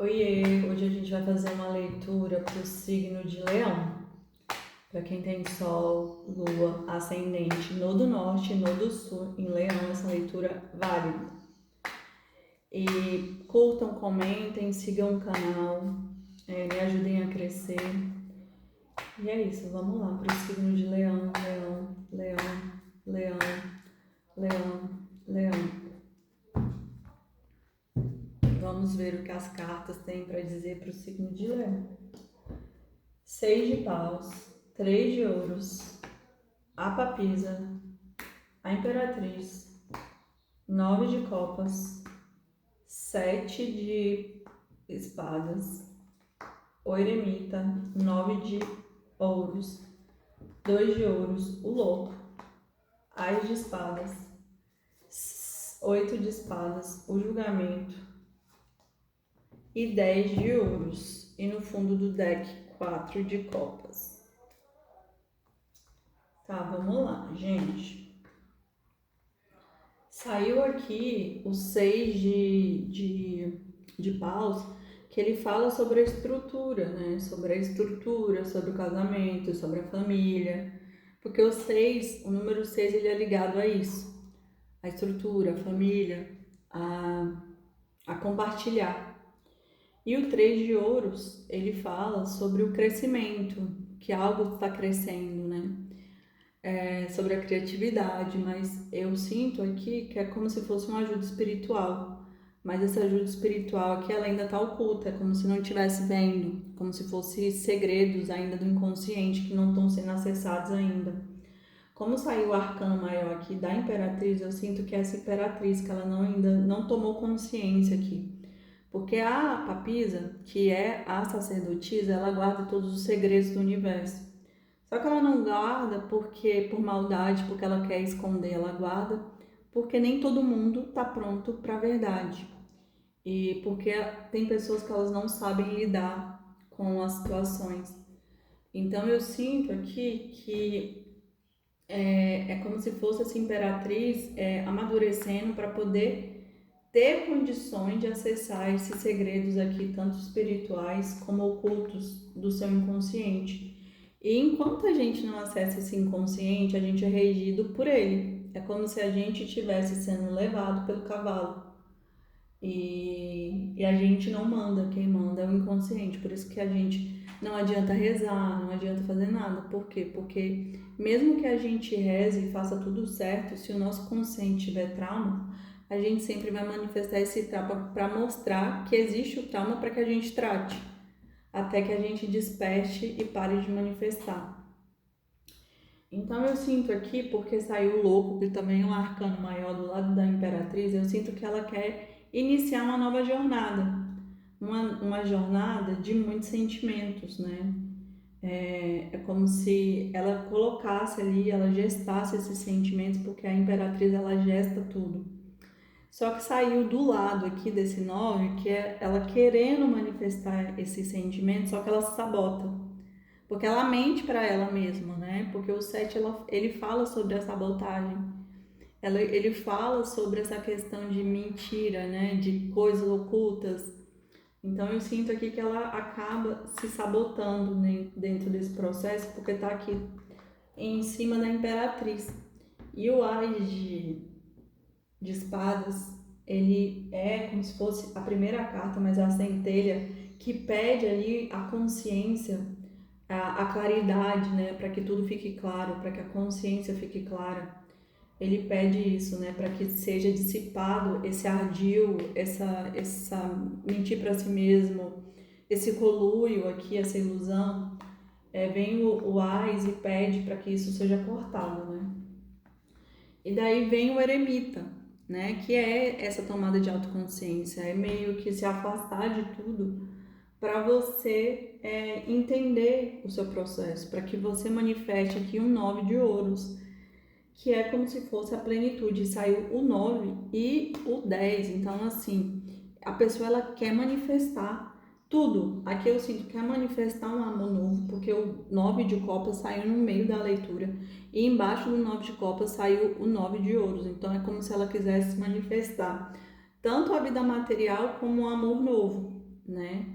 Oiê, hoje a gente vai fazer uma leitura para o signo de Leão. Para quem tem Sol, Lua, Ascendente no do Norte e no do Sul, em Leão, essa leitura válida. E curtam, comentem, sigam o canal, me ajudem a crescer. E é isso, vamos lá para o signo de Leão, Leão, Leão, Leão, Leão, Leão. Vamos ver o que as cartas têm para dizer para o signo de Leão. 6 de paus, 3 de ouros, a papisa, a imperatriz, 9 de copas, 7 de espadas, o eremita, 9 de ouros, 2 de ouros, o louco, as de espadas, 8 de espadas, o julgamento e 10 de ouros. E no fundo do deck, 4 de copas. Tá, vamos lá, gente. Saiu aqui o 6 de paus, que ele fala sobre a estrutura, né? Sobre a estrutura, sobre o casamento, sobre a família. Porque o número 6, ele é ligado a isso. A estrutura, a família, a compartilhar. E o 3 de ouros, ele fala sobre o crescimento, que algo está crescendo, né? Sobre a criatividade, mas eu sinto aqui que é como se fosse uma ajuda espiritual. Mas essa ajuda espiritual aqui, ela ainda está oculta, é como se não estivesse vendo, como se fossem segredos ainda do inconsciente que não estão sendo acessados ainda. Como saiu o arcano maior aqui da Imperatriz, eu sinto que essa Imperatriz, que ela ainda não tomou consciência aqui. Porque a Papisa, que é a sacerdotisa, ela guarda todos os segredos do universo. Só que ela não guarda porque por maldade, porque ela quer esconder, ela guarda porque nem todo mundo está pronto para a verdade. E porque tem pessoas que elas não sabem lidar com as situações. Então eu sinto aqui que é como se fosse essa imperatriz amadurecendo para poder ter condições de acessar esses segredos aqui, tanto espirituais como ocultos do seu inconsciente. E enquanto a gente não acessa esse inconsciente, a gente é regido por ele. É como se a gente estivesse sendo levado pelo cavalo. E a gente não manda, quem manda é o inconsciente. Por isso que a gente não adianta rezar, não adianta fazer nada. Por quê? Porque mesmo que a gente reze e faça tudo certo, se o nosso consciente tiver trauma, a gente sempre vai manifestar esse trauma para mostrar que existe o trauma para que a gente trate, até que a gente desperte e pare de manifestar. Então eu sinto aqui, porque saiu o louco, que também é um arcano maior do lado da imperatriz, eu sinto que ela quer iniciar uma nova jornada. Uma jornada de muitos sentimentos, né? É como se ela colocasse ali, ela gestasse esses sentimentos, porque a imperatriz, ela gesta tudo. Só que saiu do lado aqui desse 9, que é ela querendo manifestar esses sentimentos, só que ela se sabota. Porque ela mente para ela mesma, né? Porque o 7, ele fala sobre a sabotagem. Ele fala sobre essa questão de mentira, né? De coisas ocultas. Então eu sinto aqui que ela acaba se sabotando, né, dentro desse processo, porque tá aqui em cima da imperatriz. E o Ás de espadas, ele é como se fosse a primeira carta, mas a centelha, que pede ali a consciência, a claridade, né, para que tudo fique claro, para que a consciência fique clara. Ele pede isso, né, para que seja dissipado esse ardil, essa mentir para si mesmo, esse coluio aqui, essa ilusão. Vem o Ás e pede para que isso seja cortado, né? E daí vem o eremita, né, que é essa tomada de autoconsciência, é meio que se afastar de tudo para você entender o seu processo, para que você manifeste aqui um 9 de ouros, que é como se fosse a plenitude. Saiu o 9 e o 10, então assim, a pessoa ela quer manifestar tudo. Aqui eu sinto que quer manifestar um amor novo, porque o 9 de copas saiu no meio da leitura e embaixo do 9 de copas saiu o 9 de ouros, então é como se ela quisesse manifestar tanto a vida material como o amor novo, né?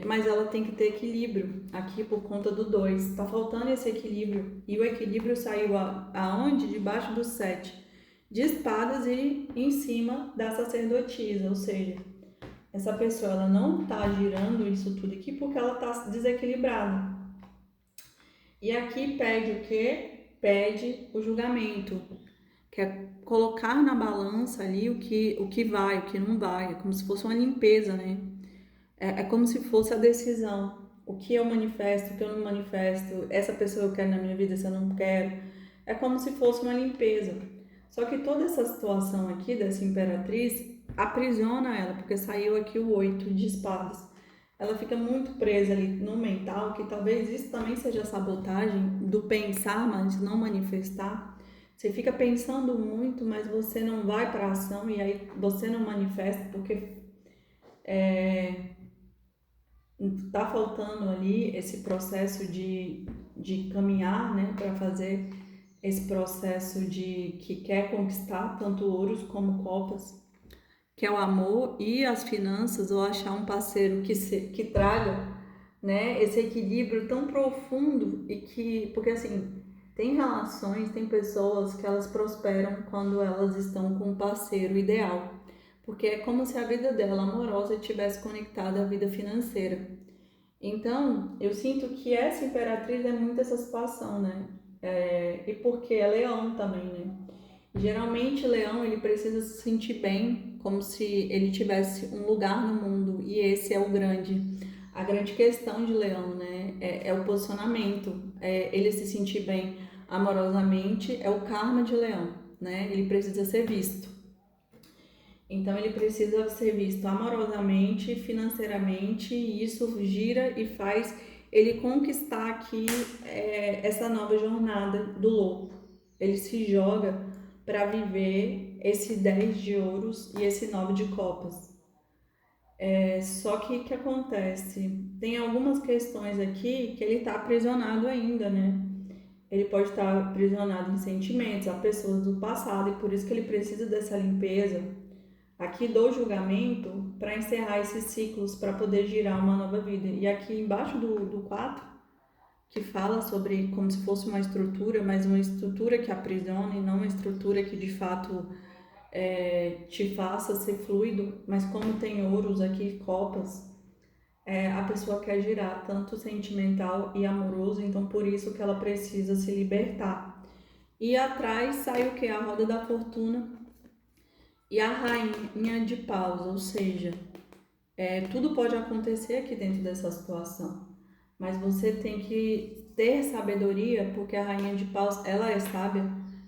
Mas ela tem que ter equilíbrio aqui por conta do 2. Tá faltando esse equilíbrio. E o equilíbrio saiu aonde? Debaixo do 7 de espadas e em cima da sacerdotisa. Ou seja, essa pessoa ela não tá girando isso tudo aqui porque ela tá desequilibrada. E aqui pede o quê? Pede o julgamento. Que é colocar na balança ali o que vai, o que não vai. É como se fosse uma limpeza, né? É como se fosse a decisão. O que eu manifesto, o que eu não manifesto, essa pessoa eu quero na minha vida, se eu não quero. É como se fosse uma limpeza. Só que toda essa situação aqui dessa imperatriz aprisiona ela, porque saiu aqui o 8 de espadas. Ela fica muito presa ali no mental, que talvez isso também seja sabotagem do pensar, mas não manifestar. Você fica pensando muito, mas você não vai para a ação e aí você não manifesta porque tá faltando ali esse processo de caminhar, né, para fazer esse processo de que quer conquistar tanto ouros como copas, que é o amor e as finanças, ou achar um parceiro que traga, né, esse equilíbrio tão profundo e que, porque assim, tem relações, tem pessoas que elas prosperam quando elas estão com um parceiro ideal, porque é como se a vida dela amorosa estivesse conectada à vida financeira. Então, eu sinto que essa imperatriz é muito essa situação, né? E porque é leão também, né? Geralmente, leão, ele precisa se sentir bem, como se ele tivesse um lugar no mundo, e esse é a grande questão de leão, né? É o posicionamento, ele se sentir bem amorosamente, é o karma de leão, né? Ele precisa ser visto. Então ele precisa ser visto amorosamente, financeiramente, e isso gira e faz ele conquistar aqui essa nova jornada do louco. Ele se joga para viver esse 10 de ouros e esse 9 de copas. Só que o que acontece? Tem algumas questões aqui que ele está aprisionado ainda, né? Ele pode estar aprisionado em sentimentos, a pessoas do passado, e por isso que ele precisa dessa limpeza aqui do julgamento para encerrar esses ciclos, para poder girar uma nova vida. E aqui embaixo do 4, que fala sobre como se fosse uma estrutura, mas uma estrutura que aprisiona e não uma estrutura que de fato te faça ser fluido, mas como tem ouros aqui, copas, a pessoa quer girar tanto sentimental e amoroso, então por isso que ela precisa se libertar. E atrás sai o que? A roda da fortuna e a rainha de paus, ou seja, tudo pode acontecer aqui dentro dessa situação, mas você tem que ter sabedoria, porque a rainha de paus, ela é sábia,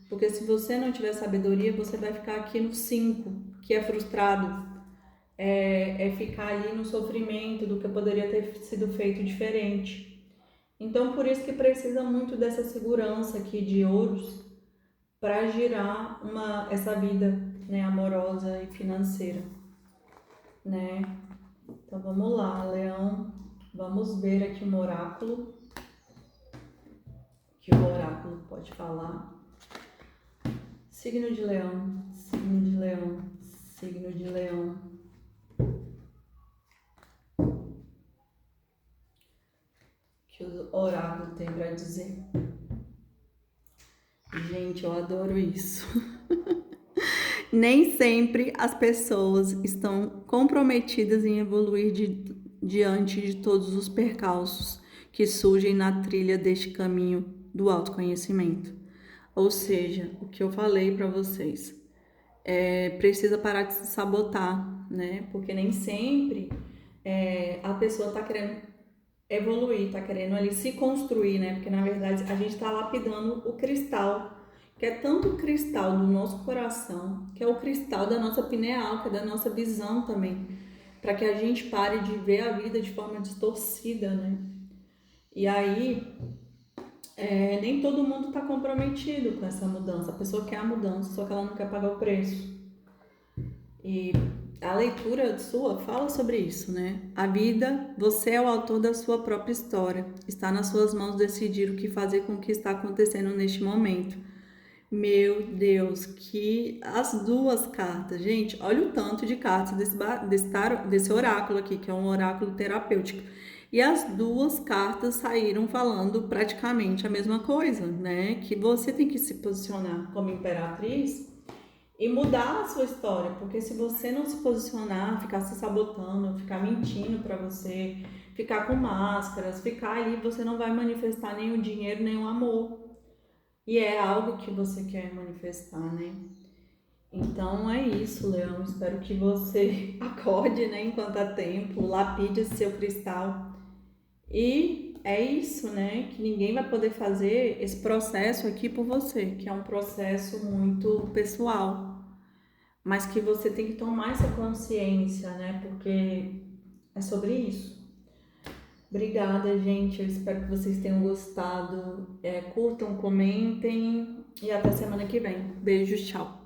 porque se você não tiver sabedoria, você vai ficar aqui no 5, que é frustrado, ficar ali no sofrimento do que poderia ter sido feito diferente. Então, por isso que precisa muito dessa segurança aqui de ouros para girar essa vida, né, amorosa e financeira, né? Então vamos lá, Leão, vamos ver aqui um oráculo, que o oráculo pode falar. Signo de Leão, signo de Leão, signo de Leão. Que o oráculo tem para dizer. Gente, eu adoro isso. Nem sempre as pessoas estão comprometidas em evoluir diante de todos os percalços que surgem na trilha deste caminho do autoconhecimento. Ou seja, o que eu falei para vocês, precisa parar de se sabotar, né? Porque nem sempre a pessoa está querendo evoluir, está querendo ali se construir, né? Porque na verdade a gente está lapidando o cristal, que é tanto o cristal do nosso coração, que é o cristal da nossa pineal, que é da nossa visão também, para que a gente pare de ver a vida de forma distorcida, né? E aí, nem todo mundo está comprometido com essa mudança. A pessoa quer a mudança, só que ela não quer pagar o preço. E a leitura sua fala sobre isso, né? A vida, você é o autor da sua própria história. Está nas suas mãos decidir o que fazer com o que está acontecendo neste momento. Meu Deus, que as duas cartas, gente, olha o tanto de cartas desse oráculo aqui, que é um oráculo terapêutico. E as duas cartas saíram falando praticamente a mesma coisa, né? Que você tem que se posicionar como imperatriz e mudar a sua história, porque se você não se posicionar, ficar se sabotando, ficar mentindo para você, ficar com máscaras, ficar ali, você não vai manifestar nem o dinheiro, nem o amor. E é algo que você quer manifestar, né? Então é isso, Leão. Espero que você acorde, né, enquanto há tempo, lapide esse seu cristal. E é isso, né? Que ninguém vai poder fazer esse processo aqui por você, que é um processo muito pessoal, mas que você tem que tomar essa consciência, né? Porque é sobre isso. Obrigada, gente. Eu espero que vocês tenham gostado. Curtam, comentem e até semana que vem. Beijos, tchau.